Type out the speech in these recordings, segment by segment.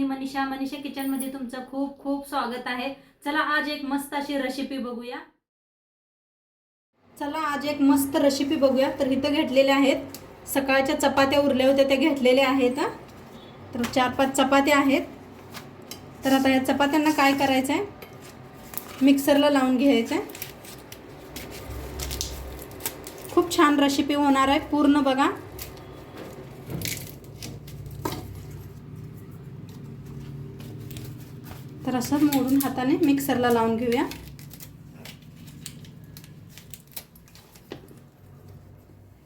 मी Manisha kitchen मध्ये तुमचं खूप खूप स्वागत आहे। चला आज एक मस्त अशी रेसिपी बघूया। तर इथं घेतलेले आहेत सकाळच्या चपात्या उरल्या होत्या त्या घेतलेल्या आहेत। तर 4-5 चपात्या आहेत। तर आता या चपात्यांना काय करायचं आहे, मिक्सरला लावून घ्यायचं आहे। खूप छान रेसिपी होणार आहे, पूर्ण बघा। तर असं मोडून हाताने मिक्सरला लावून घेऊया।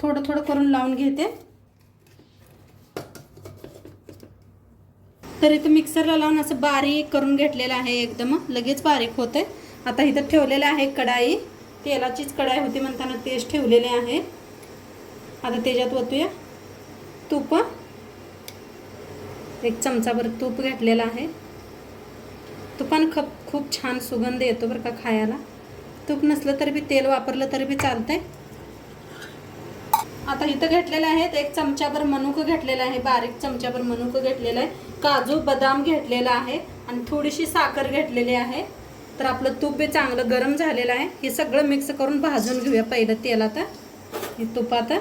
थोडं थोडं करून लावून घेते। तर इथे मिक्सरला लावून असं बारीक करून घेतलेलं आहे, एकदम लगेच बारीक होते। आता इथं ठेवलेले आहे कढाई, तेलाचीच कढाई होती म्हणताना तेच ठेवलेले आहे। आता त्याच्यात ओतूया तूप, 1 चमचाभर तूप घेतलेला आहे। तुपाने खूप छान सुगंध येतो बरं का खायला। तूप नसलं तरी बी तेल वापरलं तरी बी चालतंय। आता इथं घेतलेले आहेत 1 चमचाभर मनुका घेतलेला आहे, बारीक चमचाभर मनुका घेतलेला आहे, काजू बदाम घेतलेला आहे आणि थोडीशी साखर घेतलेली आहे। तर आपलं तूप बी चांगलं गरम झालेलं आहे। हे सगळं मिक्स करून भाजून घेऊया पहिलं तेलात। हे तुपात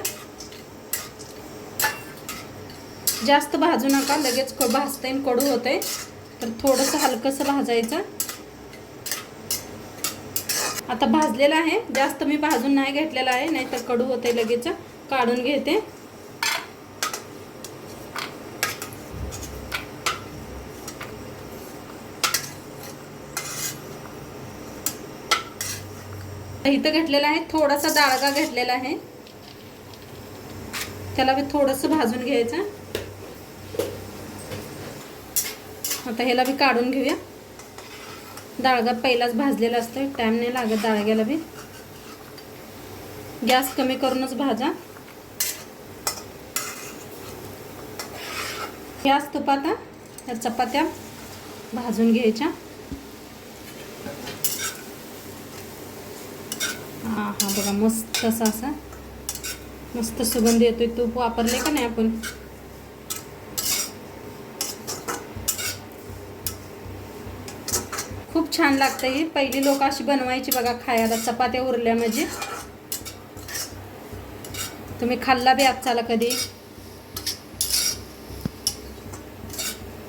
जास्त भाजू नका, लगेच भाजते आणि कडू होते। तर थोडंसं हलकंसं भाजायचं। आता भाजलेलं आहे, जास्त मी भाजून नाही घेतलेला आहे, नाहीतर कडू होते लगेच। काढून घेते। इथं घेतलेला आहे थोडासा डाळगा घेतलेला आहे, त्याला बी थोडंसं भाजून घ्यायचं। आता ह्याला बी काढून घेऊया। डाळगा पहिलाच भाजलेला असतो, टाइम नाही लागत डाळग्याला बी। गॅस कमी करूनच भाजा। गॅस तुपात या चपात्या भाजून घ्यायच्या। हा बघा मस्त असा मस्त सुगंध येतोय। तूप वापरले का नाही आपण। खूप छान लागते ही। पहिली लोक अशी बनवायची बघा खायला, चपात्या उरल्या म्हणजे। तुम्ही खाल्ला बी आजचाला कधी।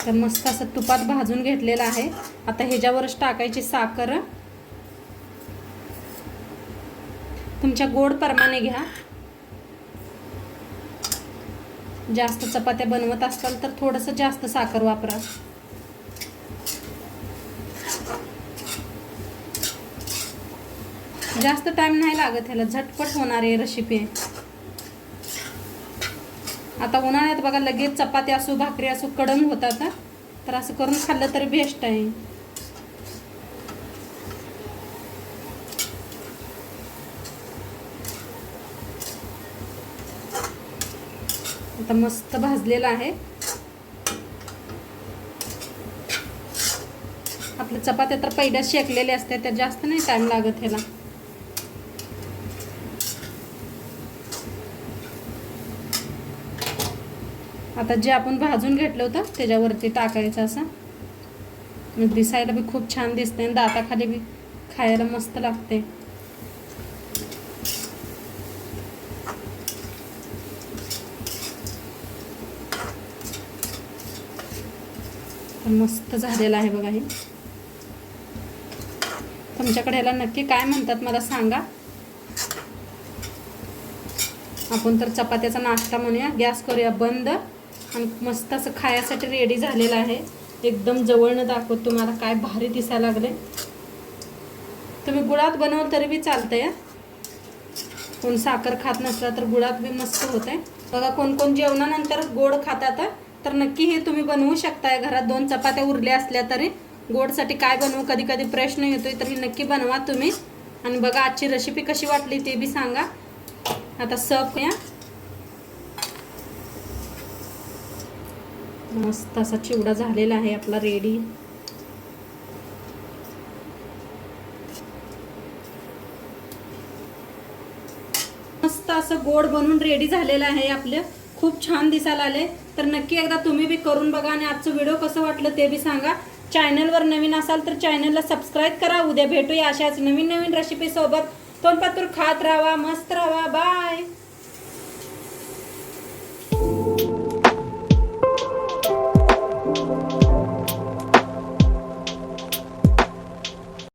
तर मस्त असं तुपात भाजून घेतलेला आहे। आता ह्याच्यावरच टाकायची साखर, तुमच्या गोड प्रमाणे घ्या। जास्त चपात्या बनवत असाल तर थोडंसं जास्त साखर वापरा। जास्त टाइम नाही लागत ह्याला, झटपट होणारी रेसिपी आहे। आता उन्हाळ्यात बघा लगेच चपाती असो भाकरी असो कडक होतात, तर असं करून खाल्लं तरी बेस्ट आहे। आता मस्त भाजलेला आहे। आपल्या चपात्या तर पहिल्या शेकलेल्या असतात, त्या जास्त नाही टाइम लागत ह्याला। आता जे आपण भाजून घेतलं होतं त्याच्यावरती टाकायचं असं। दिसायला बी खूप छान दिसते आणि दाताखाली बी खायला मस्त लागते। मस्त झालेला आहे बघा हे। तुमच्याकडे ह्याला नक्की काय म्हणतात मला सांगा। आपण तर चपात्याचा नाश्ता म्हणूया। गॅस करूया बंद आणि मस्त असं खायसाठी रेडी झालेला आहे। एकदम जवळनं दाखवत तुम्हाला, काय भारी दिसायला लागले। तुम्ही गुळात बनवलं तरी बी चालतंय। कोण साखर खात नसला तर गुळात बी मस्त होते बघा। कोण जेवणानंतर गोड खातात, तर नक्की हे तुम्ही बनवू शकताय घरात। 2 चपात्या उरल्या असल्या तरी गोडसाठी काय बनवू कधी कधी प्रश्न येतोय, तर ही नक्की बनवा तुम्ही। आणि बघा आजची रेसिपी कशी वाटली ते बी सांगा। आता सर्व करूया। मस्त असा चिवडा झालेला आहे आपला रेडी। मस्त असं गोड बनवून रेडी झालेलं आहे आपलं। खूप छान दिसायला आले। तर नक्की एकदा तुम्ही बी करून बघा आणि आजचं व्हिडिओ कसं वाटलं ते बी सांगा. चॅनलवर नवीन असाल तर चॅनलला सबस्क्राईब करा. उद्या भेटूया अशाच नवीन नवीन रेसिपी सोबत. तोंडपातूर खात राहा, मस्त राहा. बाय.